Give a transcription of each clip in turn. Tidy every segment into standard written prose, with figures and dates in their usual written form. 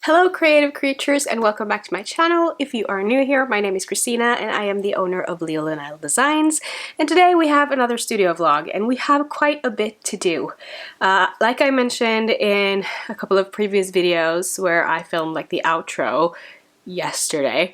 Hello creative creatures and welcome back to my channel. If you are new here, my name is Christina and I am the owner of Lil and Isle Designs, and today we have another studio vlog and we have quite a bit to do. Like I mentioned in a couple of previous videos where I filmed like the outro yesterday,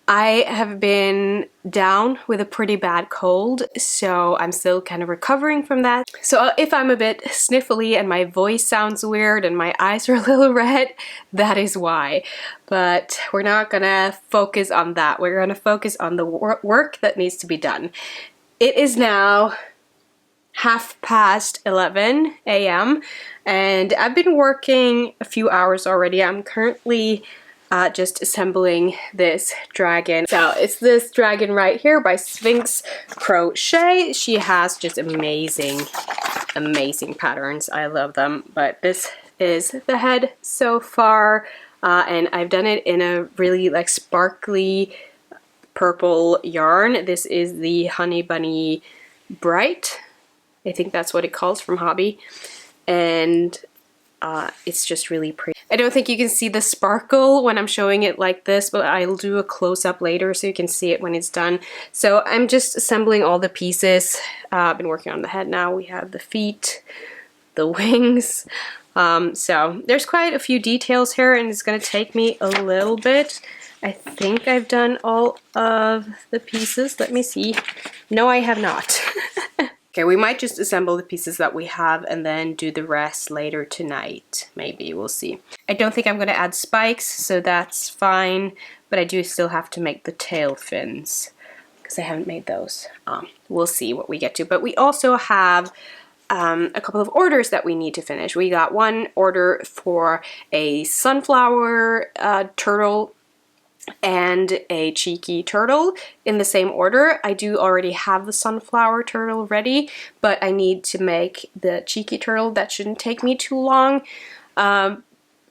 I have been down with a pretty bad cold, so I'm still kind of recovering from that. So if I'm a bit sniffly and my voice sounds weird and my eyes are a little red, that is why. But we're not gonna focus on that. We're gonna focus on the work that needs to be done. It is now 11:30 a.m. and I've been working a few hours already. I'm currently just assembling this dragon. So it's this dragon right here by Small Crochet. She has just amazing patterns. I love them. But this is the head so far, and I've done it in a really like sparkly purple yarn. This is the Honey Bunny Bright. I think that's what it calls from Hobby, and it's just really pretty. I don't think you can see the sparkle when I'm showing it like this, but I'll do a close-up later so you can see it when it's done. So I'm just assembling all the pieces. I've been working on the head now. We have the feet, the wings. So there's quite a few details here and it's going to take me a little bit. I think I've done all of the pieces. Let me see. No, I have not. Okay, we might just assemble the pieces that we have and then do the rest later tonight. Maybe, we'll see. I don't think I'm going to add spikes, so that's fine. But I do still have to make the tail fins because I haven't made those. We'll see what we get to. But we also have a couple of orders that we need to finish. We got one order for a sunflower turtle and a cheeky turtle in the same order. I do already have the sunflower turtle ready, but I need to make the cheeky turtle. That shouldn't take me too long. And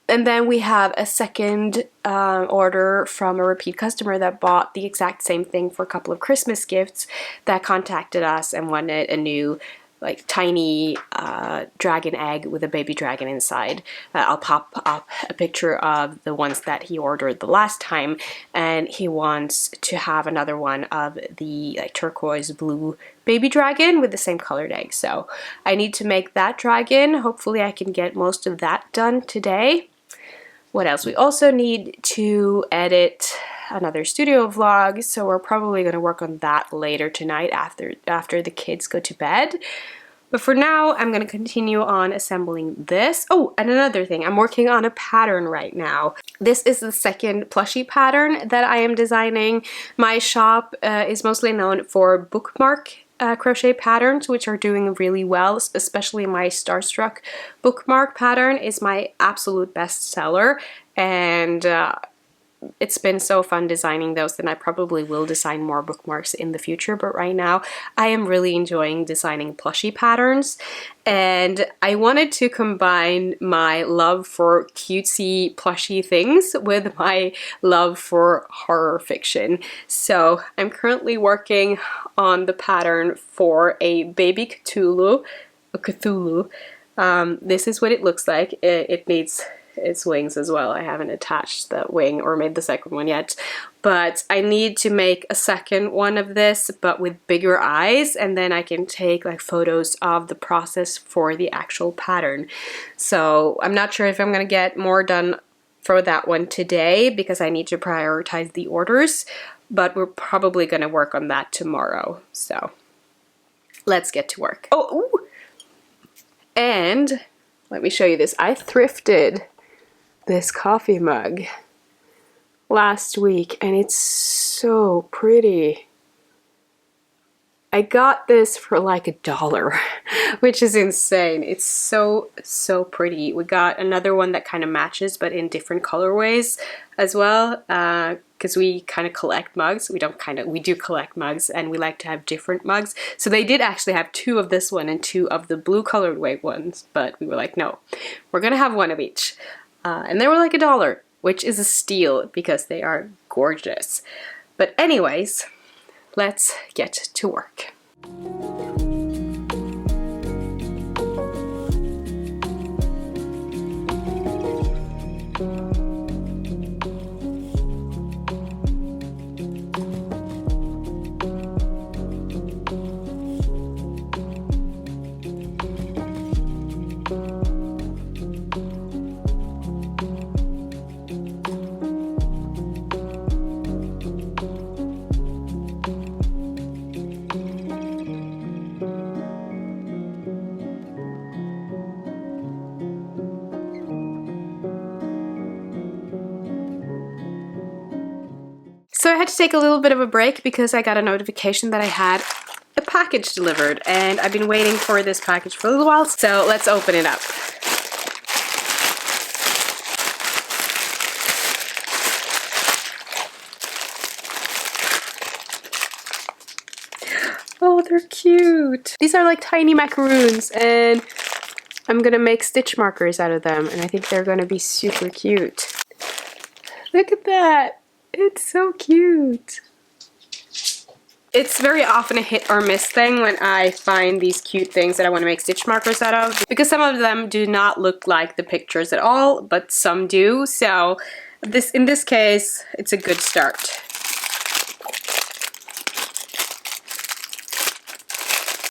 then we have a second order from a repeat customer that bought the exact same thing for a couple of Christmas gifts that contacted us and wanted a new like tiny dragon egg with a baby dragon inside. I'll pop up a picture of the ones that he ordered the last time, and he wants to have another one of the like turquoise blue baby dragon with the same colored egg. So I need to make that dragon. Hopefully I can get most of that done today. What else? We also need to edit another studio vlog, so we're probably going to work on that later tonight after the kids go to bed. But for now, I'm going to continue on assembling this. Oh, and another thing, I'm working on a pattern right now. This is the second plushie pattern that I am designing. My shop is mostly known for bookmark crochet patterns, which are doing really well, especially my Starstruck bookmark pattern is my absolute best seller, and it's been so fun designing those, and I probably will design more bookmarks in the future, but right now I am really enjoying designing plushie patterns, and I wanted to combine my love for cutesy plushie things with my love for horror fiction. So I'm currently working on the pattern for a Baby Cthulhu. This is what it looks like. It needs its wings as well. I haven't attached the wing or made the second one yet, but I need to make a second one of this but with bigger eyes, and then I can take like photos of the process for the actual pattern. So I'm not sure if I'm gonna get more done for that one today because I need to prioritize the orders, but we're probably gonna work on that tomorrow. So let's get to work. Oh, ooh. And let me show you this. I thrifted this coffee mug last week and it's so pretty. I got this for like $1, which is insane. It's so pretty. We got another one that kind of matches but in different colorways as well, because we kind of collect mugs. We do collect mugs and we like to have different mugs. So they did actually have 2 of this one and 2 of the blue colored wave ones, but we were like, no, we're gonna have 1 of each. And they were like $1, which is a steal because they are gorgeous. But anyways, let's get to work. So I had to take a little bit of a break because I got a notification that I had a package delivered, and I've been waiting for this package for a little while, so let's open it up. Oh, they're cute. These are like tiny macaroons, and I'm gonna make stitch markers out of them, and I think they're gonna be super cute. Look at that. It's so cute. It's very often a hit or miss thing when I find these cute things that I want to make stitch markers out of, because some of them do not look like the pictures at all, but some do. So in this case, it's a good start.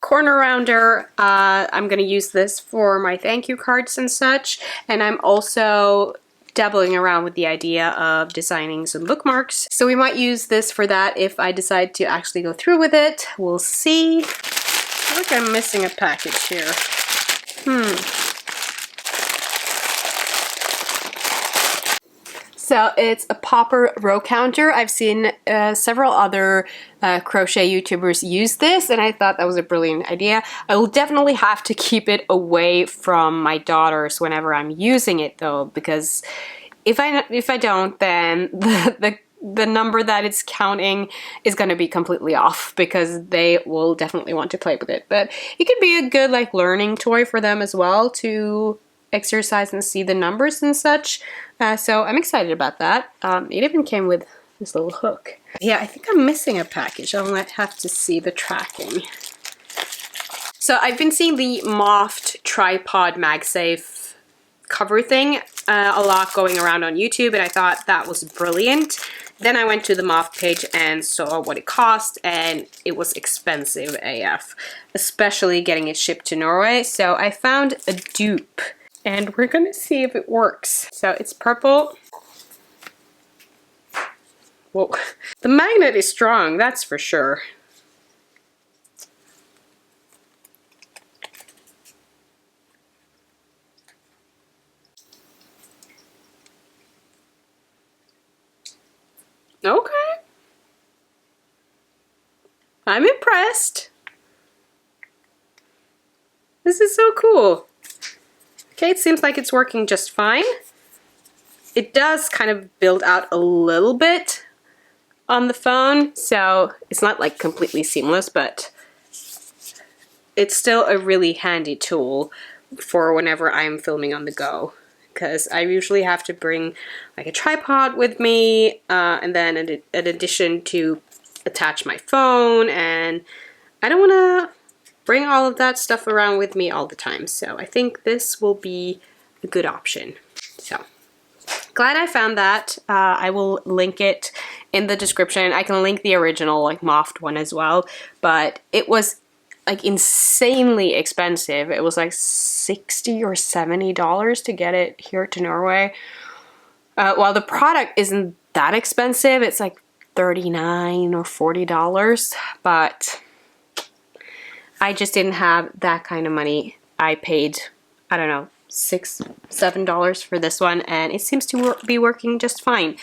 Corner rounder, I'm going to use this for my thank you cards and such, and I'm also dabbling around with the idea of designing some bookmarks. So we might use this for that if I decide to actually go through with it. We'll see. I feel like I'm missing a package here. So it's a popper row counter. I've seen several other crochet YouTubers use this, and I thought that was a brilliant idea. I will definitely have to keep it away from my daughters whenever I'm using it though, because if I don't, then the number that it's counting is going to be completely off, because they will definitely want to play with it. But it could be a good like learning toy for them as well, to exercise and see the numbers and such. So I'm excited about that. It even came with this little hook. Yeah, I think I'm missing a package. I'll have to see the tracking. So I've been seeing the Moft tripod MagSafe cover thing a lot going around on YouTube, and I thought that was brilliant. Then I went to the Moft page and saw what it cost, and it was expensive AF, especially getting it shipped to Norway. So I found a dupe, and we're gonna see if it works. So it's purple. Whoa, the magnet is strong, that's for sure. Okay. I'm impressed. This is so cool. Okay, it seems like it's working just fine. It does kind of build out a little bit on the phone, so it's not like completely seamless, but it's still a really handy tool for whenever I'm filming on the go, because I usually have to bring like a tripod with me, and then in addition to attach my phone, and I don't want to bring all of that stuff around with me all the time. So I think this will be a good option. So glad I found that. I will link it in the description. I can link the original like Moft one as well, but it was like insanely expensive. It was like $60 or $70 to get it here to Norway. While the product isn't that expensive, it's like $39 or $40, but I just didn't have that kind of money. I paid, I don't know, $6, $7 for this one, and it seems to be working just fine.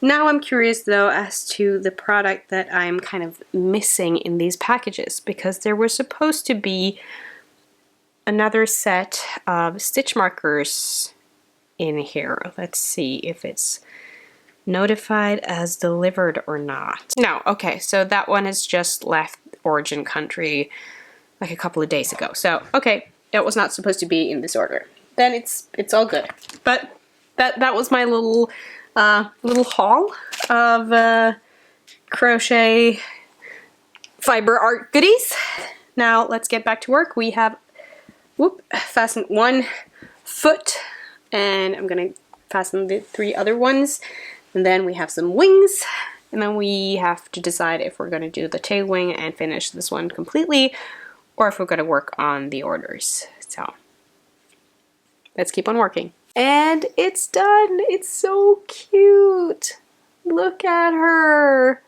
Now I'm curious though as to the product that I'm kind of missing in these packages, because there was supposed to be another set of stitch markers in here. Let's see if it's notified as delivered or not. No, okay, so that one has just left origin country like a couple of days ago. So, okay, it was not supposed to be in this order. Then it's all good. But that was my little haul of crochet fiber art goodies. Now let's get back to work. We have fastened one foot, and I'm gonna fasten the 3 other ones, and then we have some wings, and then we have to decide if we're gonna do the tail wing and finish this one completely, or if we're gonna work on the orders. So let's keep on working. And it's done. It's so cute. Look at her.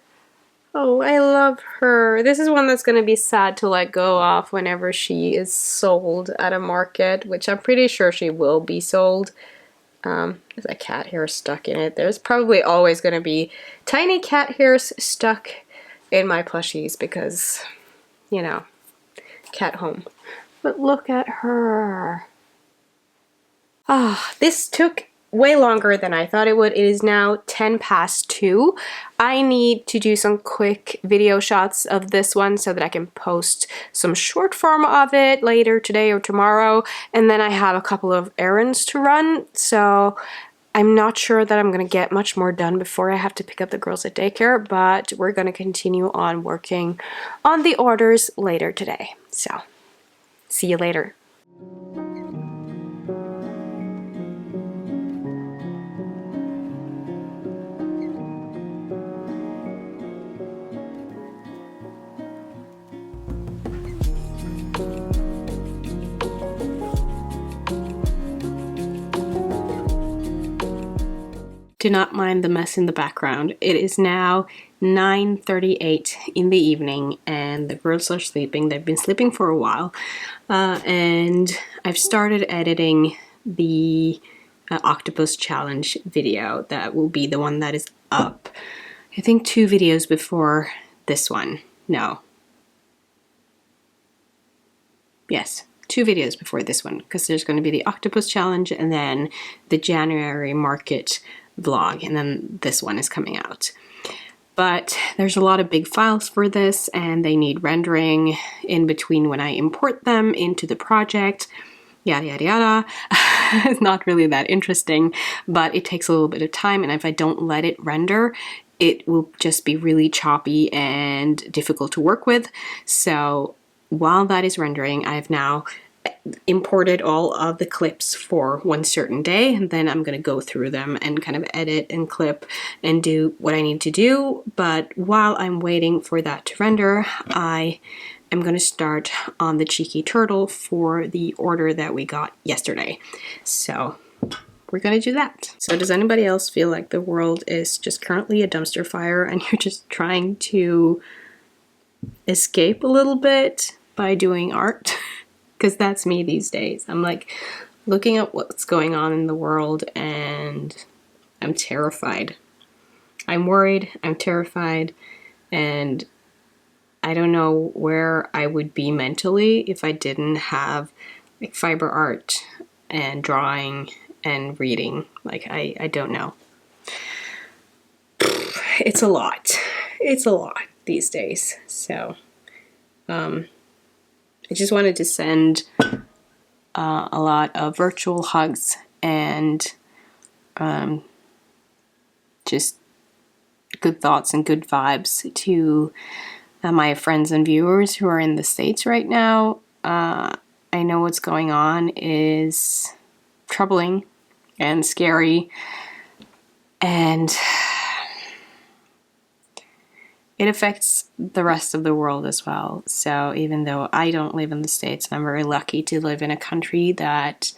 Oh, I love her. This is one that's going to be sad to let go of whenever she is sold at a market, which I'm pretty sure she will be sold. There's a cat hair stuck in it. There's probably always going to be tiny cat hairs stuck in my plushies because, you know, cat home. But look at her. Ah, this took way longer than I thought it would. It is now 10 past 2. I need to do some quick video shots of this one so that I can post some short form of it later today or tomorrow. And then I have a couple of errands to run, so I'm not sure that I'm gonna get much more done before I have to pick up the girls at daycare, but we're gonna continue on working on the orders later today. So, see you later. Do not mind the mess in the background. It is now 9:38 in the evening and the girls are sleeping. They've been sleeping for a while. And I've started editing the Octopus Challenge video. That will be the one that is up, I think, 2 videos before this one. No. Yes. 2 videos before this one, because there's going to be the Octopus Challenge and then the January market vlog, and then this one is coming out. But there's a lot of big files for this and they need rendering in between when I import them into the project. Yada yada yada. It's not really that interesting, but it takes a little bit of time, and if I don't let it render, it will just be really choppy and difficult to work with. So while that is rendering, I've now imported all of the clips for one certain day, and then I'm going to go through them and kind of edit and clip and do what I need to do. But while I'm waiting for that to render, I am going to start on the cheeky turtle for the order that we got yesterday. So we're going to do that. So does anybody else feel like the world is just currently a dumpster fire and you're just trying to escape a little bit by doing art? Because that's me these days. I'm like looking at what's going on in the world and I'm terrified. I'm worried, I'm terrified, and I don't know where I would be mentally if I didn't have like fiber art and drawing and reading. Like I don't know. It's a lot. It's a lot these days. So I just wanted to send a lot of virtual hugs and just good thoughts and good vibes to my friends and viewers who are in the States right now. I know what's going on is troubling and scary, and it affects the rest of the world as well. So even though I don't live in the States, I'm very lucky to live in a country that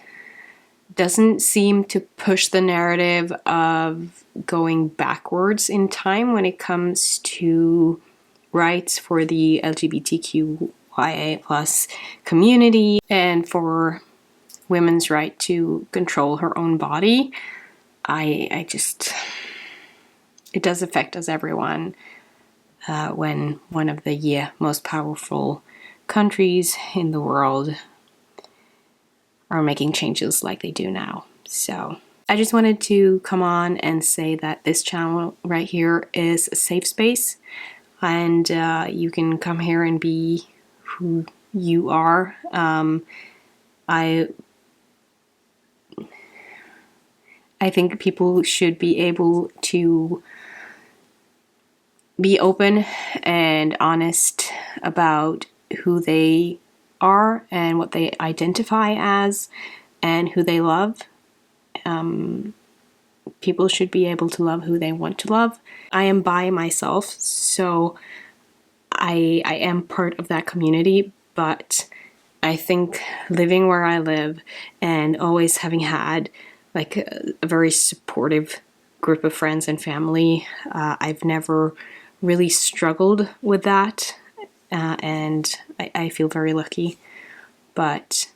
doesn't seem to push the narrative of going backwards in time when it comes to rights for the LGBTQIA plus community and for women's right to control her own body. I just, it does affect us, everyone. When one of the most powerful countries in the world are making changes like they do now. So I just wanted to come on and say that this channel right here is a safe space, and you can come here and be who you are. I think people should be able to be open and honest about who they are and what they identify as and who they love. People should be able to love who they want to love. I am bi myself, so I am part of that community, but I think living where I live and always having had like a very supportive group of friends and family, I've never really struggled with that, and I feel very lucky. But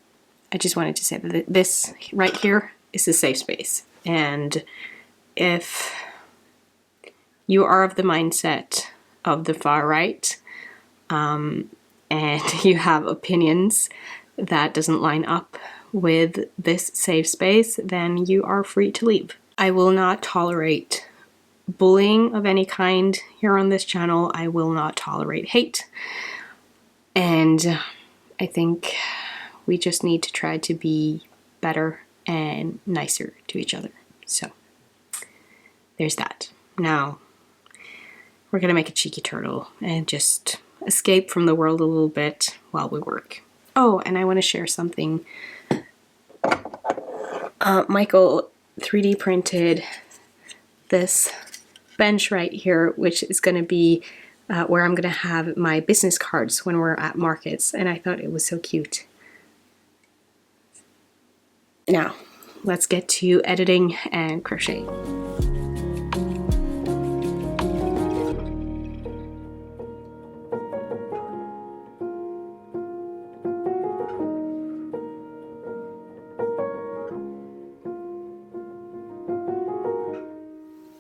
I just wanted to say that this right here is a safe space. And if you are of the mindset of the far right, and you have opinions that doesn't line up with this safe space, then you are free to leave. I will not tolerate bullying of any kind here on this channel. I will not tolerate hate. And I think we just need to try to be better and nicer to each other. So there's that. Now we're gonna make a cheeky turtle and just escape from the world a little bit while we work. Oh, and I want to share something. Michael 3D printed this bench right here, which is going to be where I'm going to have my business cards when we're at markets, and I thought it was so cute. Now, let's get to editing and crochet.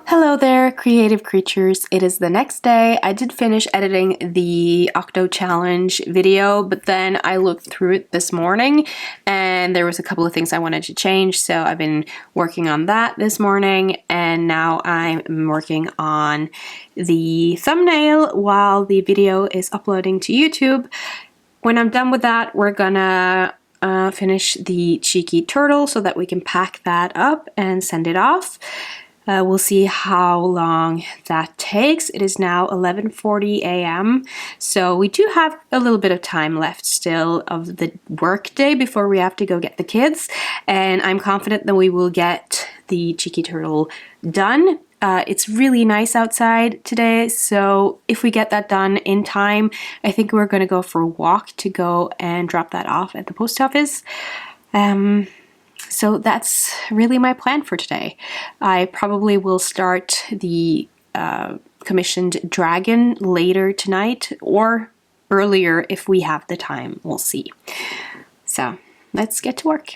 Hello there, creative creatures. It is the next day. I did finish editing the Octo Challenge video, but then I looked through it this morning and there was a couple of things I wanted to change, so I've been working on that this morning, and now I'm working on the thumbnail while the video is uploading to YouTube. When I'm done with that, we're gonna finish the cheeky turtle so that we can pack that up and send it off. We'll see how long that takes. It is now 11:40 a.m. So we do have a little bit of time left still of the work day before we have to go get the kids. And I'm confident that we will get the cheeky turtle done. It's really nice outside today, so if we get that done in time, I think we're going to go for a walk to go and drop that off at the post office. So that's really my plan for today. I probably will start the commissioned dragon later tonight or earlier if we have the time. We'll see. So let's get to work.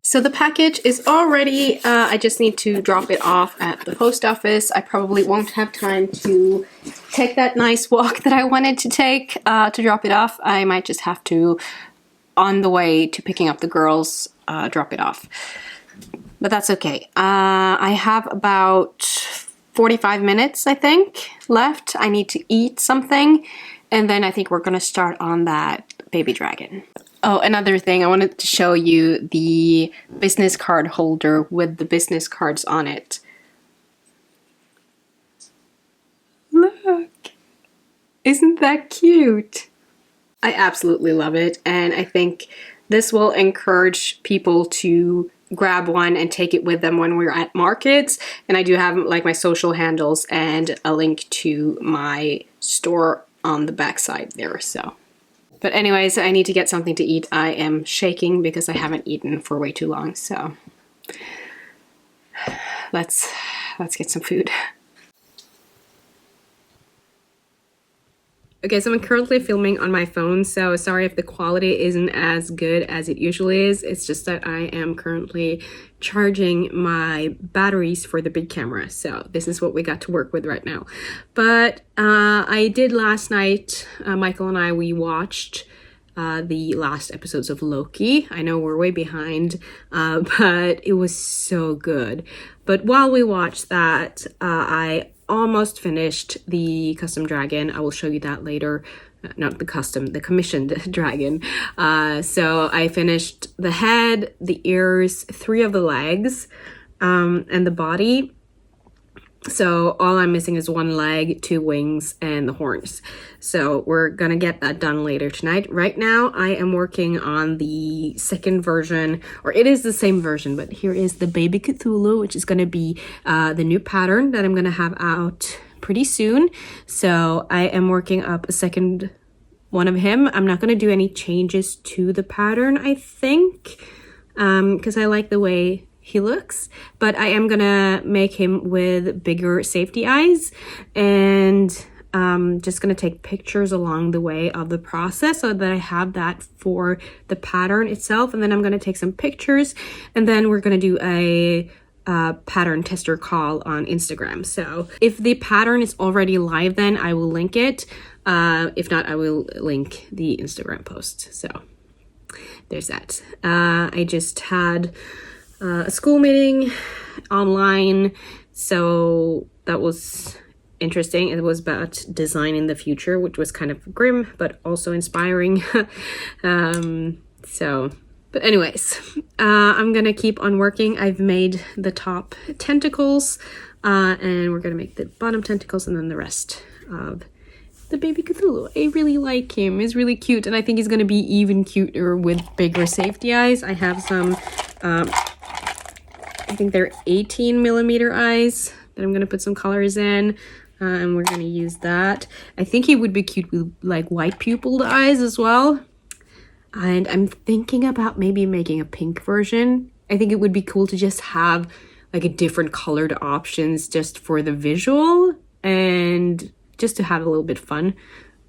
So the package is all ready. I just need to drop it off at the post office. I probably won't have time to take that nice walk that I wanted to take to drop it off. I might just have to, on the way to picking up the girls, drop it off. But that's okay. I have about 45 minutes, I think, left. I need to eat something, and then I think we're gonna start on that baby dragon. Oh, another thing, I wanted to show you the business card holder with the business cards on it. Look! Isn't that cute? I absolutely love it, and I think this will encourage people to grab one and take it with them when we're at markets. And I do have like my social handles and a link to my store on the back side there, so. But anyways, I need to get something to eat. I am shaking because I haven't eaten for way too long, so let's get some food. Okay, so I'm currently filming on my phone, so sorry if the quality isn't as good as it usually is. It's just that I am currently charging my batteries for the big camera, so this is what we got to work with right now. But I did last night, Michael and I, we watched the last episodes of Loki. I know we're way behind, but it was so good. But while we watched that, I almost finished the custom dragon. I will show you that later. Not the custom, the commissioned dragon. So I finished the head, the ears, 3 of the legs, and the body. So all I'm missing is 1 leg, 2 wings, and the horns. So we're gonna get that done later tonight. Right now, I am working on the second version, or it is the same version, but here is the Baby Cthulhu, which is gonna be the new pattern that I'm gonna have out pretty soon. So I am working up a second one of him. I'm not gonna do any changes to the pattern, I think, because I like the way he looks, but I am gonna make him with bigger safety eyes, and just gonna take pictures along the way of the process so that I have that for the pattern itself. And then I'm gonna take some pictures, and then we're gonna do a pattern tester call on Instagram. So if the pattern is already live, then I will link it. If not, I will link the Instagram post. So there's that. I just had a school meeting online, so that was interesting. It was about design in the future, which was kind of grim but also inspiring. But anyways, I'm gonna keep on working. I've made the top tentacles, and we're gonna make the bottom tentacles, and then the rest of the Baby Cthulhu. I really like him. He's really cute, and I think he's gonna be even cuter with bigger safety eyes. I have some I think they're 18mm eyes that I'm gonna put some colors in, and we're gonna use that. I think he would be cute with like white pupiled eyes as well. And I'm thinking about maybe making a pink version. I think it would be cool to just have like a different colored options just for the visual and just to have a little bit fun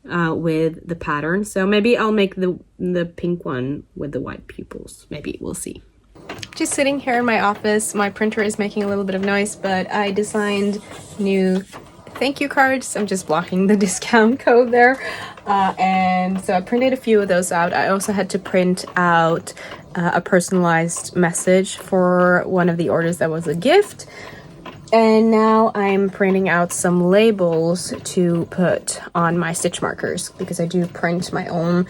with the pattern. So maybe I'll make the pink one with the white pupils. Maybe, we'll see. Just sitting here in my office. My printer is making a little bit of noise, but I designed new thank you cards. I'm just blocking the discount code there. And so I printed a few of those out. I also had to print out a personalized message for one of the orders that was a gift. And now I'm printing out some labels to put on my stitch markers, because I do print my own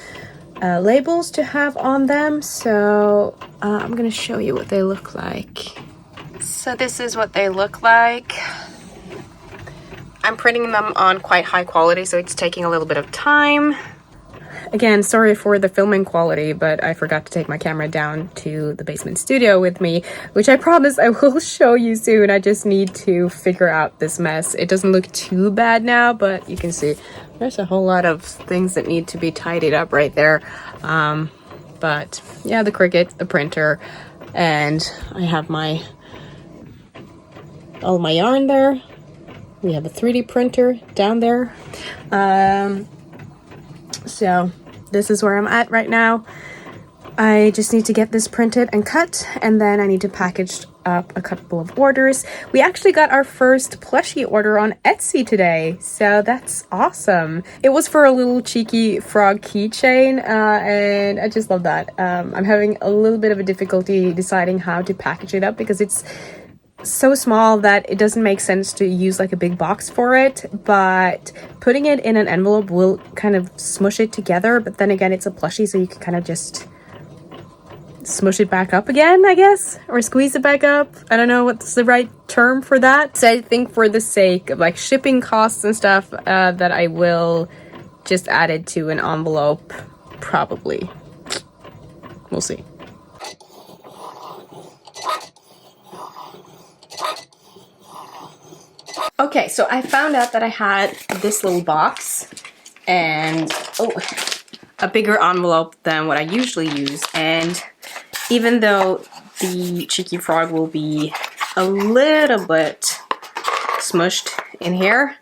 labels to have on them. So I'm gonna show you what they look like. So this is what they look like. I'm printing them on quite high quality, so it's taking a little bit of time. Again, sorry for the filming quality, but I forgot to take my camera down to the basement studio with me, which I promise I will show you soon. I just need to figure out this mess. It doesn't look too bad now, but you can see there's a whole lot of things that need to be tidied up right there. But yeah, the Cricut, the printer, and I have all my yarn there. We have a 3D printer down there. So this is where I'm at right now. I just need to get this printed and cut, and then I need to package up a couple of orders. We actually got our first plushie order on Etsy today, so that's awesome. It was for a little cheeky frog keychain, and I just love that. I'm having a little bit of a difficulty deciding how to package it up, because it's so small that it doesn't make sense to use like a big box for it, but putting it in an envelope will kind of smush it together. But then again, it's a plushie, so you can kind of just smush it back up again, I guess, or squeeze it back up. I don't know what's the right term for that. So I think for the sake of like shipping costs and stuff, that I will just add it to an envelope, probably. We'll see. Okay, so I found out that I had this little box and a bigger envelope than what I usually use. And even though the cheeky frog will be a little bit smushed in here,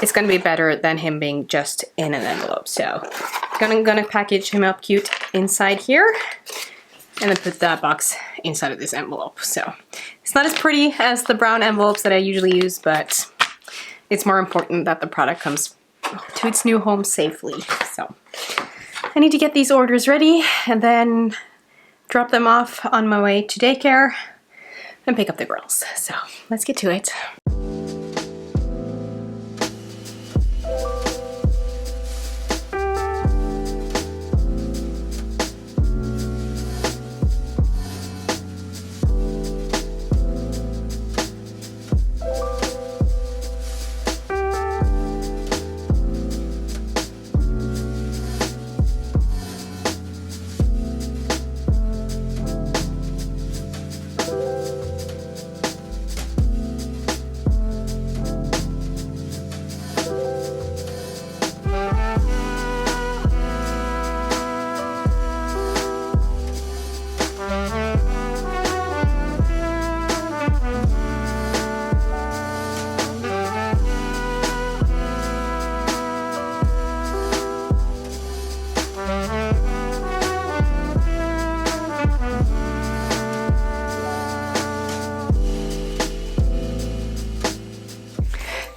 it's gonna be better than him being just in an envelope. So gonna package him up cute inside here and then put that box inside of this envelope. So it's not as pretty as the brown envelopes that I usually use, but it's more important that the product comes to its new home safely. So I need to get these orders ready and then drop them off on my way to daycare and pick up the girls. So let's get to it.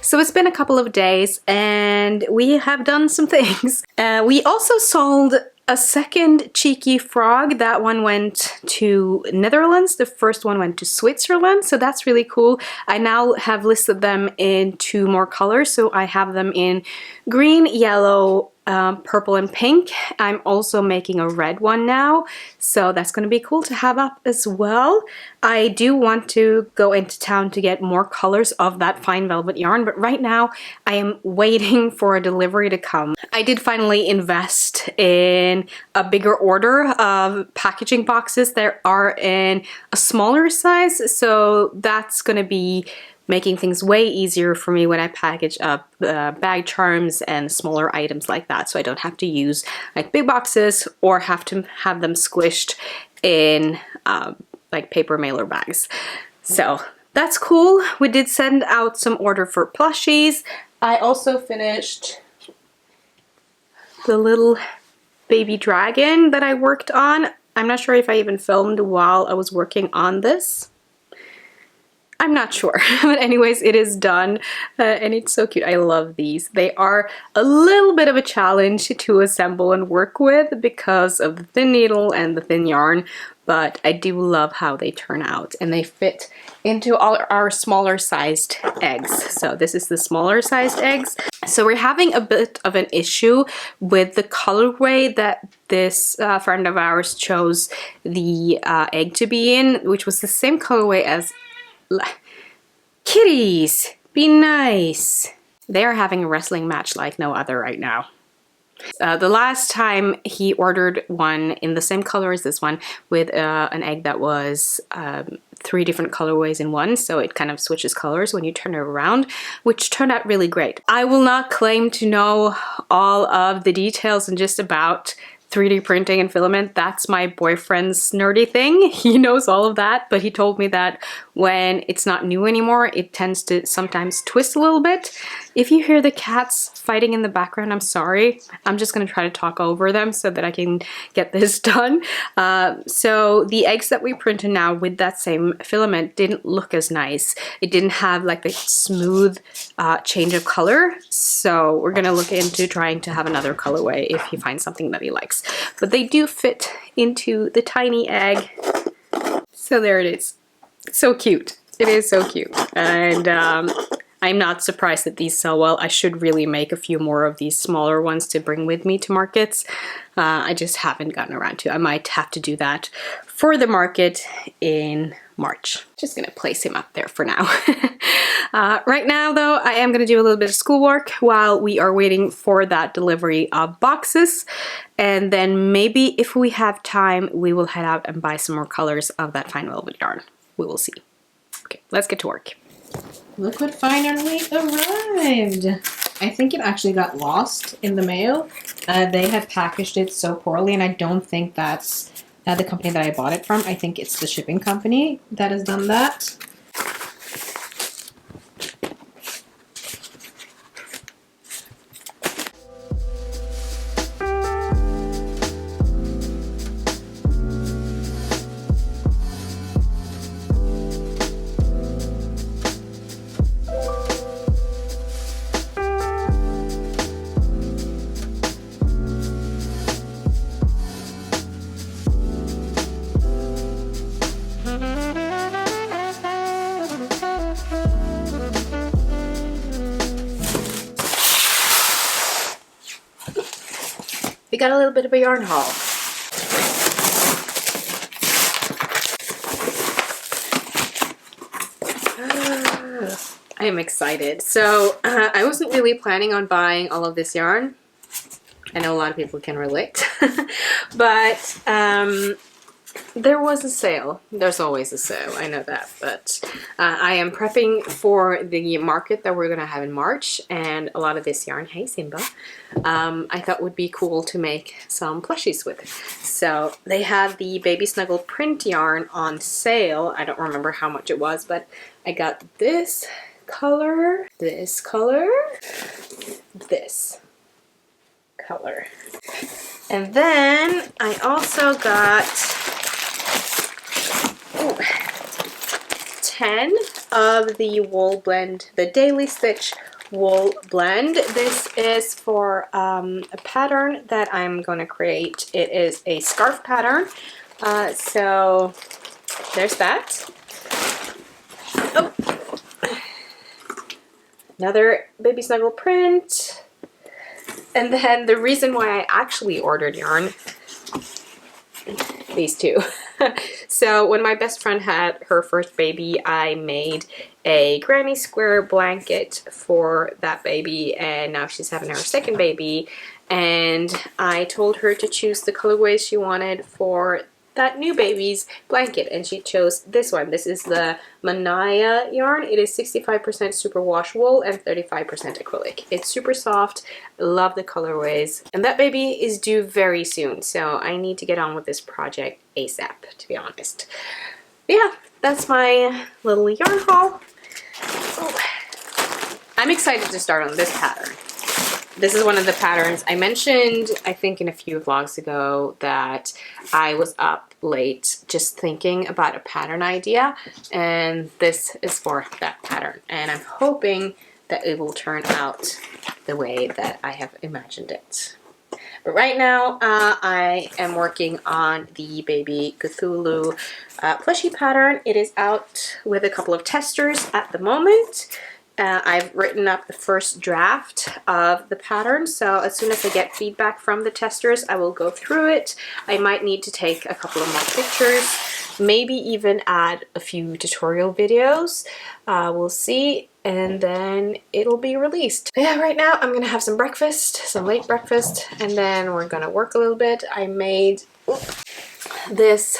So it's been a couple of days and we have done some things. We also sold a second cheeky frog. That one went to Netherlands. The first one went to Switzerland. So that's really cool. I now have listed them in 2 more colors. So I have them in green, yellow, purple and pink. I'm also making a red one now, so that's going to be cool to have up as well. I do want to go into town to get more colors of that fine velvet yarn, but right now I am waiting for a delivery to come. I did finally invest in a bigger order of packaging boxes that are in a smaller size, so that's going to be making things way easier for me when I package up bag charms and smaller items like that, so I don't have to use like big boxes or have to have them squished in like paper mailer bags. So that's cool. We did send out some order for plushies. I also finished the little baby dragon that I worked on. I'm not sure if I even filmed while I was working on this. I'm not sure, but anyways, it is done and it's so cute. I love these. They are a little bit of a challenge to assemble and work with because of the thin needle and the thin yarn, but I do love how they turn out and they fit into all our smaller sized eggs. So this is the smaller sized eggs. So we're having a bit of an issue with the colorway that this friend of ours chose the egg to be in, which was the same colorway as kitties, be nice. They are having a wrestling match like no other right now. The last time he ordered one in the same color as this one with an egg that was 3 different colorways in one, so it kind of switches colors when you turn it around, which turned out really great. I will not claim to know all of the details and just about 3D printing and filament. That's my boyfriend's nerdy thing. He knows all of that, but he told me that when it's not new anymore, it tends to sometimes twist a little bit. If you hear the cats fighting in the background, I'm sorry. I'm just gonna try to talk over them so that I can get this done. So the eggs that we printed now with that same filament didn't look as nice. It didn't have like the smooth change of color. So we're gonna look into trying to have another colorway if he finds something that he likes. But they do fit into the tiny egg. So there it is. So cute. It is so cute. And I'm not surprised that these sell well. I should really make a few more of these smaller ones to bring with me to markets. I just haven't gotten around to. I might have to do that for the market in March. Just gonna place him up there for now. Right now though, I am gonna do a little bit of schoolwork while we are waiting for that delivery of boxes. And then maybe if we have time, we will head out and buy some more colors of that fine velvet yarn. We will see. Okay, let's get to work. Look what finally arrived. I think it actually got lost in the mail. They had packaged it so poorly, and I don't think that's the company that I bought it from. I think it's the shipping company that has done that. we got a little bit of a yarn haul. I am excited. So I wasn't really planning on buying all of this yarn. I know a lot of people can relate, but there was a sale. There's always a sale, I know that, but I am prepping for the market that we're gonna have in March, and a lot of this yarn, hey Simba, I thought would be cool to make some plushies with. So they had the Baby Snuggle print yarn on sale. I don't remember how much it was, but I got this color, this color, this color. And then I also got 10 of the wool blend, the Daily Stitch wool blend. This is for a pattern that I'm going to create. It is a scarf pattern. So there's that. Oh, another Baby Snuggle print. And then the reason why I actually ordered yarn, these two. So when my best friend had her first baby, I made a granny square blanket for that baby, and now she's having her second baby, and I told her to choose the colorways she wanted for that new baby's blanket, and she chose this one. This is the Manaya yarn. It is 65% superwash wool and 35% acrylic. It's super soft. Love the colorways, and that baby is due very soon, so I need to get on with this project ASAP, to be honest. But yeah, that's my little yarn haul. Oh. I'm excited to start on this pattern. This is one of the patterns I mentioned, I think in a few vlogs ago, that I was up late just thinking about a pattern idea, and this is for that pattern, and I'm hoping that it will turn out the way that I have imagined it. But right now I am working on the Baby Cthulhu Plushie pattern. It is out with a couple of testers at the moment. I've written up the first draft of the pattern, so as soon as I get feedback from the testers, I will go through it. I might need to take a couple of more pictures, maybe even add a few tutorial videos. We'll see, and then it'll be released. Yeah, right now I'm gonna have some breakfast, some late breakfast, and then we're gonna work a little bit. I made this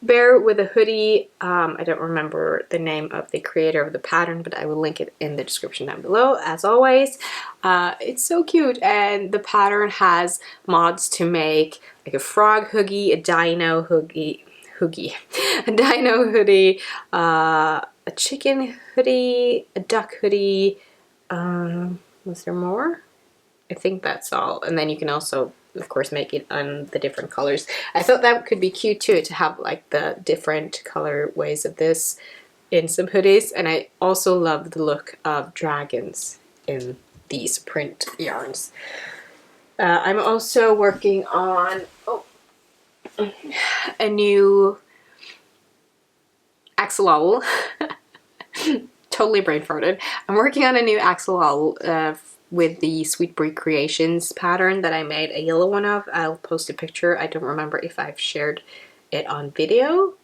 bear with a hoodie. I don't remember the name of the creator of the pattern, but I will link it in the description down below, as always. It's so cute, and the pattern has mods to make like a frog hoodie, a dino hoodie, a dino hoodie, a chicken hoodie, a duck hoodie. Was there more? I think that's all. And then you can also, of course, make it on the different colors. I thought that could be cute too, to have like the different colorways of this in some hoodies. And I also love the look of dragons in these print yarns. I'm also working on a new axolotl. Totally brain farted. I'm working on a new axolotl with the SweetBrieCreations pattern that I made a yellow one of. I'll post a picture. I don't remember if I've shared it on video.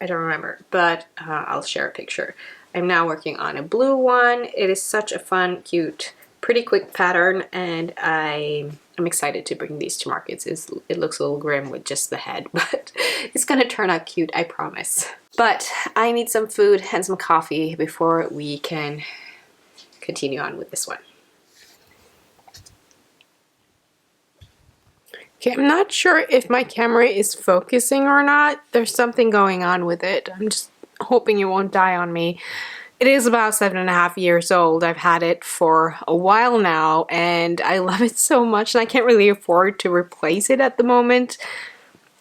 I don't remember, but I'll share a picture. I'm now working on a blue one. It is such a fun, cute, pretty quick pattern, and I'm excited to bring these to markets. It looks a little grim with just the head, but it's gonna turn out cute, I promise. But I need some food and some coffee before we can continue on with this one. Okay, I'm not sure if my camera is focusing or not. There's something going on with it. I'm just hoping it won't die on me. It is about 7.5 years old. I've had it for a while now, and I love it so much, and I can't really afford to replace it at the moment.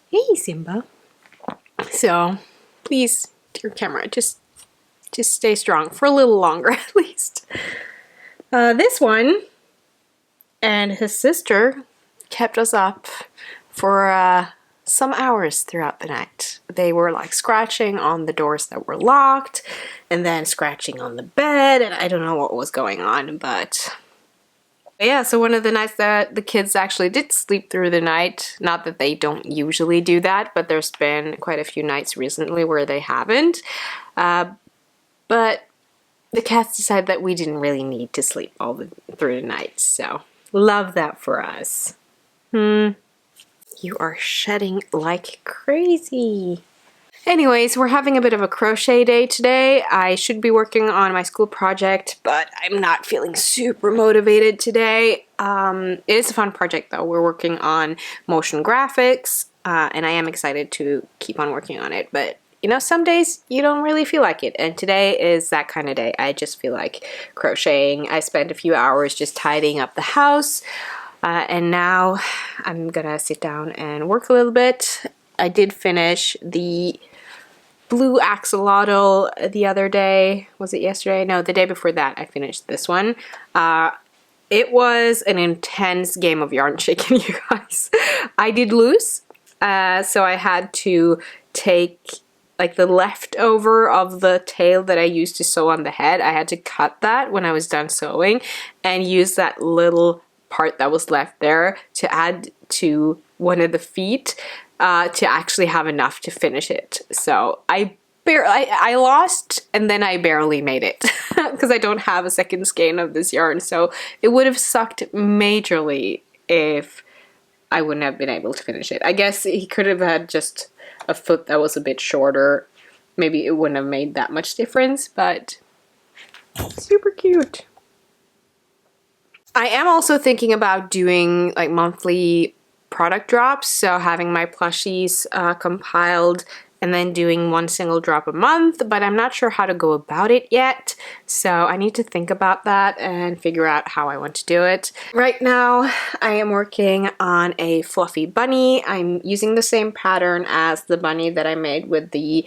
Hey, Simba. So, please, dear camera, just stay strong for a little longer at least. This one and his sister kept us up for some hours throughout the night. They were like scratching on the doors that were locked, and then scratching on the bed, and I don't know what was going on, but Yeah, so one of the nights that the kids actually did sleep through the night, not that they don't usually do that, but there's been quite a few nights recently where they haven't. But the cats decided that we didn't really need to sleep through the night, so love that for us. You are shedding like crazy. Anyways, we're having a bit of a crochet day today. I should be working on my school project, but I'm not feeling super motivated today. It is a fun project though. We're working on motion graphics, and I am excited to keep on working on it. But you know, some days you don't really feel like it, and today is that kind of day. I just feel like crocheting. I spent a few hours just tidying up the house, and now I'm gonna sit down and work a little bit. I did finish the blue axolotl the other day. Was it yesterday? No, the day before that I finished this one. It was an intense game of yarn chicken, you guys. I did lose, so I had to take like the leftover of the tail that I used to sew on the head. I had to cut that when I was done sewing and use that little part that was left there to add to one of the feet to actually have enough to finish it. So I lost, and then I barely made it because I don't have a second skein of this yarn. So it would have sucked majorly if I wouldn't have been able to finish it. I guess he could have had just a foot that was a bit shorter. Maybe it wouldn't have made that much difference, but super cute. I am also thinking about doing like monthly product drops, so having my plushies compiled and then doing one single drop a month, but I'm not sure how to go about it yet, so I need to think about that and figure out how I want to do it. Right now I am working on a fluffy bunny. I'm using the same pattern as the bunny that I made with the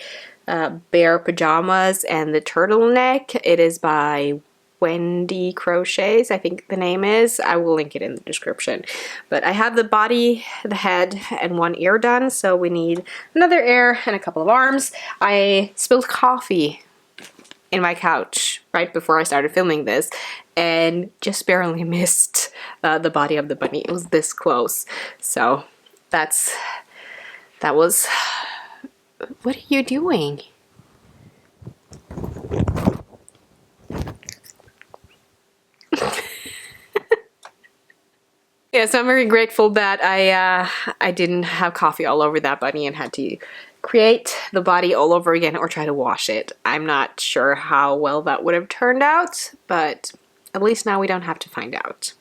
bear pajamas and the turtleneck. It is by Wendy Crochets, I think the name is. I will link it in the description. But I have the body, the head, and one ear done, so we need another ear and a couple of arms. I spilled coffee in my couch right before I started filming this and just barely missed the body of the bunny. It was this close. So that was... What are you doing? Yeah, so I'm very grateful that I didn't have coffee all over that bunny and had to create the body all over again or try to wash it. I'm not sure how well that would have turned out, but at least now we don't have to find out.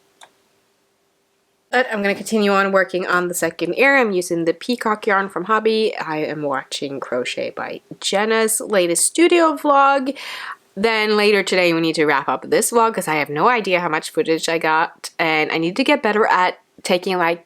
But I'm going to continue on working on the second ear. I'm using the peacock yarn from Hobby. I am watching Crochet by Jenna's latest studio vlog. Then later today we need to wrap up this vlog because I have no idea how much footage I got, and I need to get better at taking like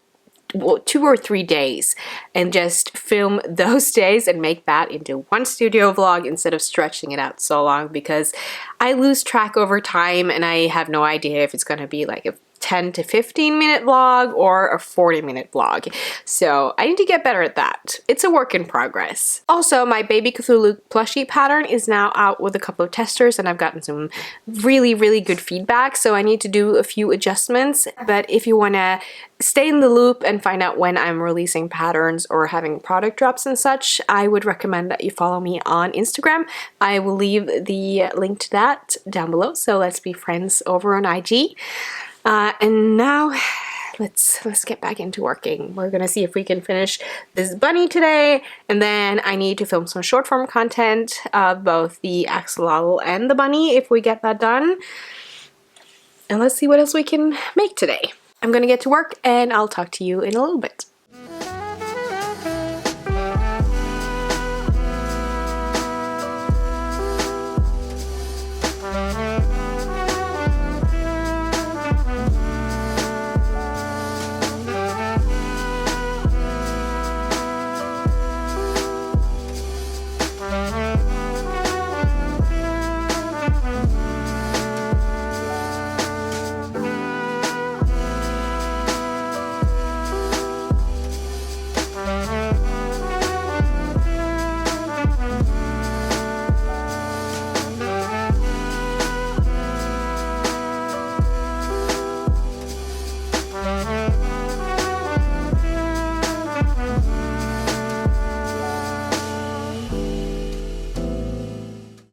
2 or 3 days and just film those days and make that into one studio vlog instead of stretching it out so long, because I lose track over time and I have no idea if it's going to be like a 10 to 15 minute vlog or a 40-minute vlog. So I need to get better at that. It's a work in progress. Also, my Baby Cthulhu Plushie pattern is now out with a couple of testers and I've gotten some really good feedback, so I need to do a few adjustments. But if you want to stay in the loop and find out when I'm releasing patterns or having product drops and such, I would recommend that you follow me on Instagram. I will leave the link to that down below, so let's be friends over on IG. And now let's get back into working. We're gonna see if we can finish this bunny today, and then I need to film some short form content of both the axolotl and the bunny if we get that done. And let's see what else we can make today. I'm gonna get to work and I'll talk to you in a little bit.